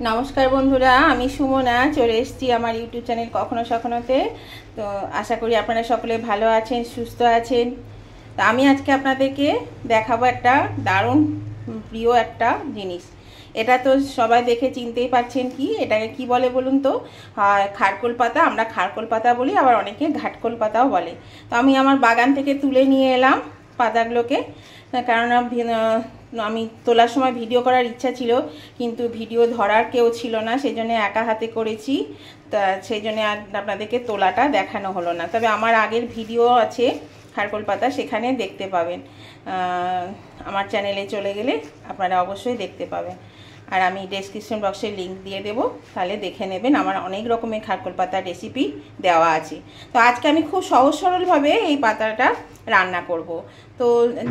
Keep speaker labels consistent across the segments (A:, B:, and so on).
A: নমস্কার বন্ধুরা, আমি সুমনা চলে এসেছি আমার ইউটিউব চ্যানেল কখনো সখনোতে। তো আশা করি আপনারা সকলে ভালো আছেন, সুস্থ আছেন। তো আমি আজকে আপনাদেরকে দেখাবো একটা দারুণ প্রিয় একটা জিনিস। এটা তো সবাই দেখে চিনতেই পারছেন, কি এটাকে কি বলে বলুন তো? খারকোল পাতা। আমরা খারকোল পাতা বলি, আবার অনেকে ঘাটকোল পাতাও বলে। তো আমি আমার বাগান থেকে তুলে নিয়ে এলাম পাতাগুলোকে, কারণ আমি তোলার সময় ভিডিও করার ইচ্ছা ছিল, কিন্তু ভিডিও ধরার কেউ ছিল না, সেই জন্য একা হাতে করেছি। তা সেই জন্য আপনাদেরকে তোলাটা দেখানো হলো না। তবে আমার আগের ভিডিও আছে খারকোল পাতা, সেখানে দেখতে পাবেন। আমার চ্যানেলে চলে গেলে আপনারা অবশ্যই দেখতে পাবেন, আর আমি ডেসক্রিপশন বক্সে লিংক দিয়ে দেবো, তাহলে দেখে নেবেন। আমার অনেক রকমের খারকোল পাতার রেসিপি দেওয়া আছে। তো আজকে আমি খুব সহজ সরলভাবে এই পাতাটা রান্না করব। তো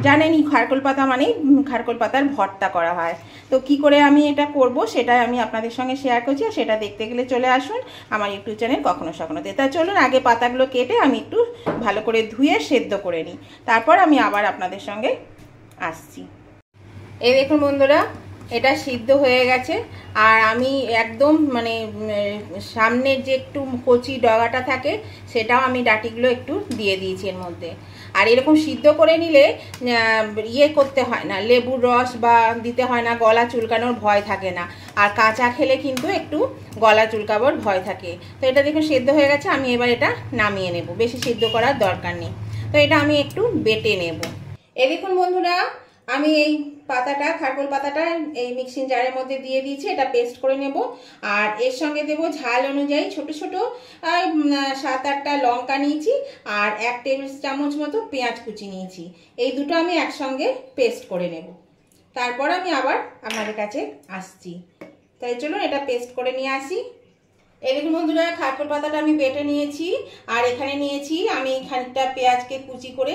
A: জানেনই খারকোল পাতা মানেই খারকোল পাতার ভর্তা করা হয়। তো কি করে আমি এটা করব সেটাই আমি আপনাদের সঙ্গে শেয়ার করছি, আর সেটা দেখতে গেলে চলে আসুন আমার ইউটিউব চ্যানেল কখনো সখনোতে। তা চলুন, আগে পাতাগুলো কেটে আমি একটু ভালো করে ধুয়ে সেদ্ধ করে নিই, তারপর আমি আবার আপনাদের সঙ্গে আসছি। এই দেখুন বন্ধুরা, এটা সিদ্ধ হয়ে গেছে। আর আমি একদম সামনের যে একটু কচি ডগাটা থাকে সেটাও আমি ডাটিগুলো একটু দিয়ে দিয়েছি এর মধ্যে। আর এরকম সিদ্ধ করে নিলে করতে হয় না, লেবুর রস বা দিতে হয় না, গলা চুলকানোর ভয় থাকে না। আর কাঁচা খেলে কিন্তু একটু গলা চুলকাবার ভয় থাকে। তো এটা দেখুন সিদ্ধ হয়ে গেছে, আমি এবার এটা নামিয়ে নেব, বেশি সিদ্ধ করার দরকার নেই। তো এটা আমি একটু বেটে নেব। এই দেখুন বন্ধুরা, আমি এই পাতাটা খারকোল পাতাটা এই মিক্সিং জারের মধ্যে দিয়ে দিয়েছি, এটা পেস্ট করে নেব। আর এর সঙ্গে দেব ঝাল অনুযায়ী ছোট ছোট 7-8টা লঙ্কা নিয়েছি, আর 1 টেবিল চামচ মতো পেঁয়াজ কুচি নিয়েছি। এই দুটো আমি একসঙ্গে পেস্ট করে নেব, তারপর আমি আবার আপনাদের কাছে আসছি। তাই চলুন এটা পেস্ট করে নিয়ে আসি। এই দেখুন বন্ধুরা, খারকোল পাতাটা আমি বেটে নিয়েছি, আর এখানে নিয়েছি আমি খানিকটা পেঁয়াজকে কুচি করে,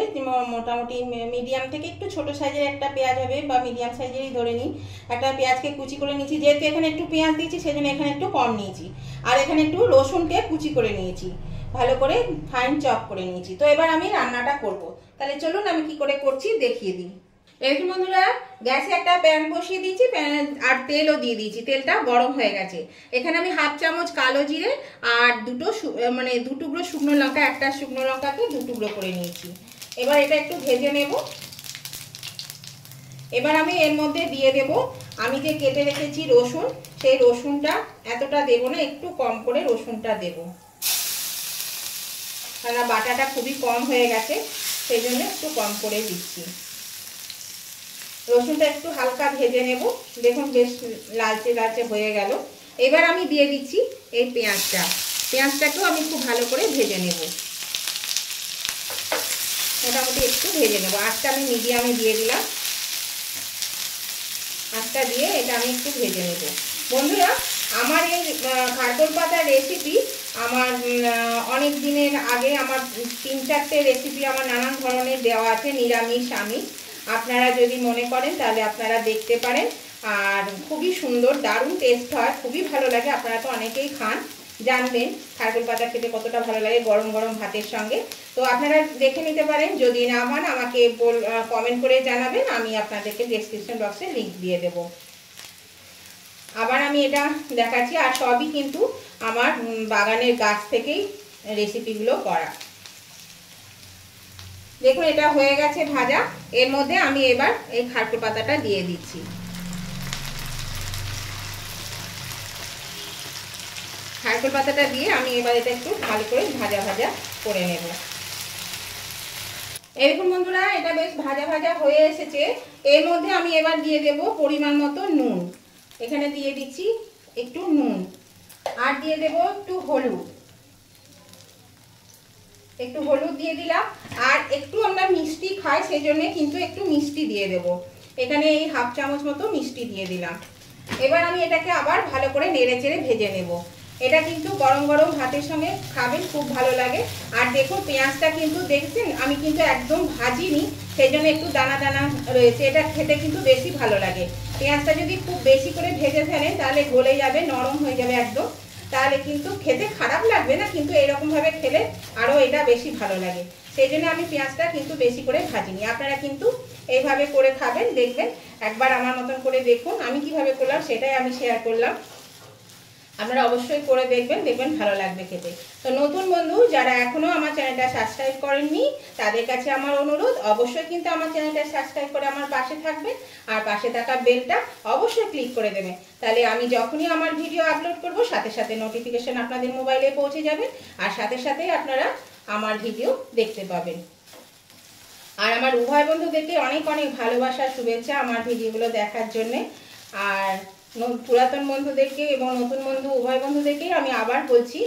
A: মোটামুটি মিডিয়াম থেকে একটু ছোট সাইজের একটা পেঁয়াজ হবে, বা মিডিয়াম সাইজেরই ধরে নিই। একটা পেঁয়াজকে কুচি করে নিয়েছি, যেহেতু এখানে একটু পেঁয়াজ দিয়েছি সেজন্য এখানে একটু কম নিয়েছি। আর এখানে একটু রসুনকে কুচি করে নিয়েছি, ভালো করে ফাইন চপ করে নিয়েছি। তো এবার আমি রান্নাটা করব, তাহলে চলুন আমি কি করে করছি দেখিয়ে দিই। দেখুন বন্ধুরা, গ্যাসে একটা প্যান বসিয়ে দিয়েছি, আর তেলও দিয়ে দিয়েছি, তেলটা গরম হয়ে গেছে। এখানে আমি 1/2 চামচ কালো জিরে আর দু টুকরো শুকনো লঙ্কা, একটা শুকনো লঙ্কাকে 2 টুকরো করে নিয়েছি। এবার এটা একটু ভেজে নেব। এবার আমি এর মধ্যে দিয়ে দেব আমি যে কেটে রেখেছি রসুন, সেই রসুনটা এতটা দেব না, একটু কম করে রসুনটা দেব, কারণ বাটাটা খুবই কম হয়ে গেছে, সেই জন্য একটু কম করে দিচ্ছি। রসুনটা একটু হালকা ভেজে নেব, দেখুন বেশ লালচে লালচে হয়ে গেল। এবার আমি দিয়ে দিচ্ছি এই পেঁয়াজটাকেও আমি খুব ভালো করে ভেজে নেব, মোটামুটি একটু ভেজে নেব। আঁচটা আমি মিডিয়ামে দিয়ে দিলাম, আঁচটা দিয়ে এটা আমি একটু ভেজে নেব। বন্ধুরা, আমার এই খারকোল পাতার রেসিপি আমার অনেক দিনের আগে, আমার 3-4টে রেসিপি আমার নানান ধরনের দেওয়া আছে, নিরামিষ আমিষ। আপনারা যদি মনে করেন তাহলে আপনারা দেখতে পারেন। আর খুবই সুন্দর, দারুণ টেস্ট হয়, খুবই ভালো লাগে। আপনারা তো অনেকেই খান, জানবেন খারকোল পাতা খেতে কতটা ভালো লাগে গরম গরম ভাতের সঙ্গে। তো আপনারা দেখে নিতে পারেন, যদি না মান আমাকে কমেন্ট করে জানাবেন, আমি আপনাদেরকে ডেসক্রিপশন বক্সে লিংক দিয়ে দেব। আবার আমি এটা দেখাচ্ছি, আর সবই কিন্তু আমার বাগানের গাছ থেকেই রেসিপিগুলো করা। দেখুন এটা হয়ে গেছে ভাজা। এর মধ্যে আমি এবার এই খারকোল পাতাটা দিয়ে দিচ্ছি। খারকোল পাতাটা দিয়ে আমি এবার এটা একটু ভালো করে ভাজা ভাজা করে নেব। এরকম বন্ধুরা, এটা বেশ ভাজা ভাজা হয়ে এসেছে। এর মধ্যে আমি এবার দিয়ে দেব পরিমাণ মতো নুন। এখানে দিয়ে দিচ্ছি একটু নুন, আর দিয়ে দেব একটু হলুদ, দিয়ে দিলাম। আর একটু আমরা মিষ্টি খাই, সেই জন্য কিন্তু একটু মিষ্টি দিয়ে দেব। এখানে এই 1/2 চামচ মতো মিষ্টি দিয়ে দিলাম। এবার আমি এটাকে আবার ভালো করে নেড়ে চেড়ে ভেজে নেব। এটা কিন্তু গরম গরম ভাতের সঙ্গে খাবেন, খুব ভালো লাগে। আর দেখুন পেঁয়াজটা কিন্তু দেখছেন আমি কিন্তু একদম ভাজিনি, সেই জন্য একটু দানা দানা রয়েছে। এটা খেতে কিন্তু বেশি ভালো লাগে। পেঁয়াজটা যদি খুব বেশি করে ভেজে ফেলেন তাহলে গলে যাবে, নরম হয়ে যাবে একদম, তাহলে কিন্তু খেতে খারাপ লাগবে না, কিন্তু এরকমভাবে খেলে আরও এটা বেশি ভালো লাগে। সেই জন্য আমি পেঁয়াজটা কিন্তু বেশি করে ভাজিনি। আপনারা কিন্তু এইভাবে করে খাবেন, দেখবেন। একবার আমার মতন করে দেখুন, আমি কিভাবে করলাম সেটাই আমি শেয়ার করলাম। আপনারা অবশ্যই করে দেখবেন, দেখবেন ভালো লাগবে খেতে। তো নতুন বন্ধু যারা এখনও আমার চ্যানেলটা সাবস্ক্রাইব করেননি তাদের কাছে আমার অনুরোধ, অবশ্যই কিন্তু আমার চ্যানেলটা সাবস্ক্রাইব করে আমার পাশে থাকবেন, আর পাশে থাকা বেলটা অবশ্যই ক্লিক করে দেবেন। তাহলে আমি যখনই আমার ভিডিও আপলোড করব সাথে সাথে নোটিফিকেশন আপনাদের মোবাইলে পৌঁছে যাবে, আর সাথে সাথেই আপনারা আমার ভিডিও দেখতে পাবেন। আর আমার উভয় বন্ধুদেরকে অনেক অনেক ভালোবাসা, শুভেচ্ছা আমার ভিডিওগুলো দেখার জন্যে। আর পুরাতন বন্ধুদেরকে এবং নতুন বন্ধু উভয় বন্ধুদেরকেই আমি আবার বলছি,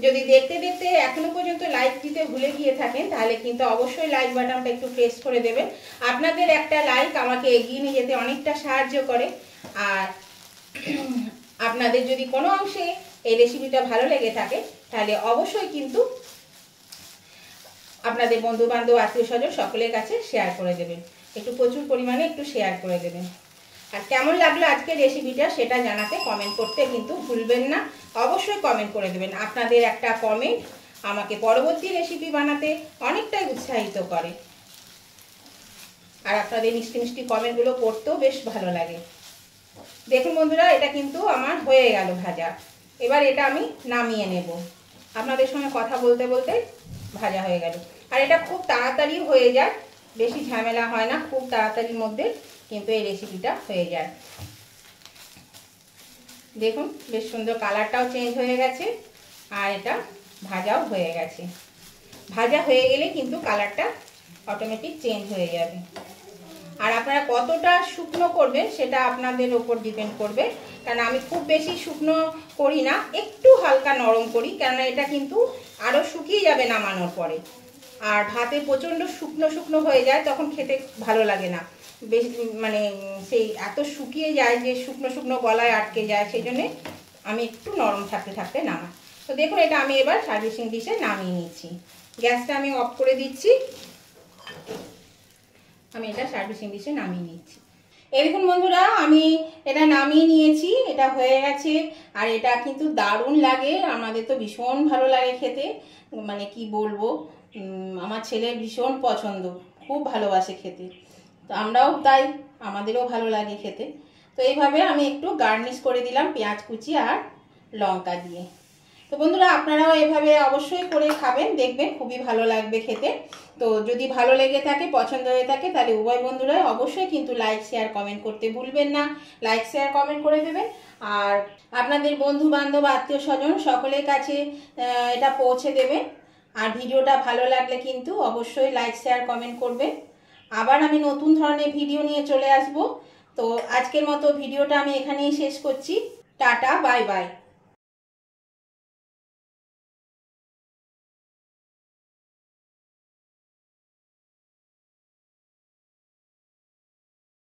A: যদি দেখতে দেখতে এখনো পর্যন্ত লাইক দিতে ভুলে গিয়ে থাকেন তাহলে কিন্তু অবশ্যই লাইক বাটনটা একটু প্রেস করে দেবেন। আপনাদের একটা লাইক আমাকে এগিয়ে নিয়ে যেতে অনেকটা সাহায্য করে। আর আপনাদের যদি কোনো অংশে এই রেসিপিটা ভালো লেগে থাকে তাহলে অবশ্যই কিন্তু আপনাদের বন্ধু বান্ধব আত্মীয় স্বজন সকলের কাছে শেয়ার করে দেবেন, একটু প্রচুর পরিমাণে একটু শেয়ার করে দেবেন। আর কেমন লাগলো আজকের রেসিপিটা সেটা জানাতে কমেন্ট করতে কিন্তু ভুলবেন না, অবশ্যই কমেন্ট করে দেবেন। আপনাদের একটা কমেন্ট আমাকে পরবর্তী রেসিপি বানাতে অনেকটাই উৎসাহিত করে, আর আপনাদের মিষ্টি মিষ্টি কমেন্টগুলো পড়তেও বেশ ভালো লাগে। দেখুন বন্ধুরা, এটা কিন্তু আমার হয়ে গেল ভাজা। এবার এটা আমি নামিয়ে নেব। আপনাদের সঙ্গে কথা বলতে বলতে ভাজা হয়ে গেল। আর এটা খুব তাড়াতাড়ি হয়ে যায়, বেশি ঝামেলা হয় না, খুব তাড়াতাড়ির মধ্যে কিন্তু এই রেসিপিটা হয়ে যায়। দেখুন বেশ সুন্দর কালারটাও চেঞ্জ হয়ে গেছে, আর এটা ভাজাও হয়ে গেছে। ভাজা হয়ে গেলে কিন্তু কালারটা অটোমেটিক চেঞ্জ হয়ে যাবে। আর আপনারা কতটা শুকনো করবেন সেটা আপনাদের ওপর ডিপেন্ড করবে, কারণ আমি খুব বেশি শুকনো করি না, একটু হালকা নরম করি, কেননা এটা কিন্তু আরও শুকিয়ে যাবে নামানোর পরে। আর ভাতে প্রচণ্ড শুকনো শুকনো হয়ে যায়, তখন খেতে ভালো লাগে না, বেশ মানে সেই এত শুকিয়ে যায় যে শুকনো শুকনো গলায় আটকে যায়, সেই জন্যে আমি একটু নরম থাকতে থাকতে নামাই। তো দেখুন এটা আমি এবার সার্ভিসিং ডিশে নামিয়ে নিচ্ছি। গ্যাসটা আমি অফ করে দিচ্ছি, আমি এটা সার্ভিসিং ডিশে নামিয়ে নিচ্ছি। এই দেখুন বন্ধুরা, আমি এটা নামিয়ে নিয়েছি, এটা হয়ে গেছে। আর এটা কিন্তু দারুণ লাগে, আমাদের তো ভীষণ ভালো লাগে খেতে, মানে কি বলবো, আমার ছেলের ভীষণ পছন্দ, খুব ভালোবাসে খেতে, তো আমরাও তাই, আমাদেরও ভালো লাগে খেতে। তো এইভাবে আমি একটু গার্নিশ করে দিলাম পেঁয়াজ কুচি আর লঙ্কা দিয়ে। তো বন্ধুরা আপনারাও এভাবে অবশ্যই করে খাবেন, দেখবেন খুবই ভালো লাগবে খেতে। তো যদি ভালো লেগে থাকে, পছন্দ হয়ে থাকে, তাহলে উভয় বন্ধুরা অবশ্যই কিন্তু লাইক শেয়ার কমেন্ট করতে ভুলবেন না, লাইক শেয়ার কমেন্ট করে দেবেন। আর আপনাদের বন্ধু বান্ধব আত্মীয় স্বজন সকলের কাছে এটা পৌঁছে দেবেন। আর ভিডিওটা ভালো লাগলে কিন্তু অবশ্যই লাইক শেয়ার কমেন্ট করবেন। আবার আমি নতুন ধরনের ভিডিও নিয়ে চলে আসব। তো আজকের মতো ভিডিওটা আমি এখানেই শেষ করছি। Tata, bye bye.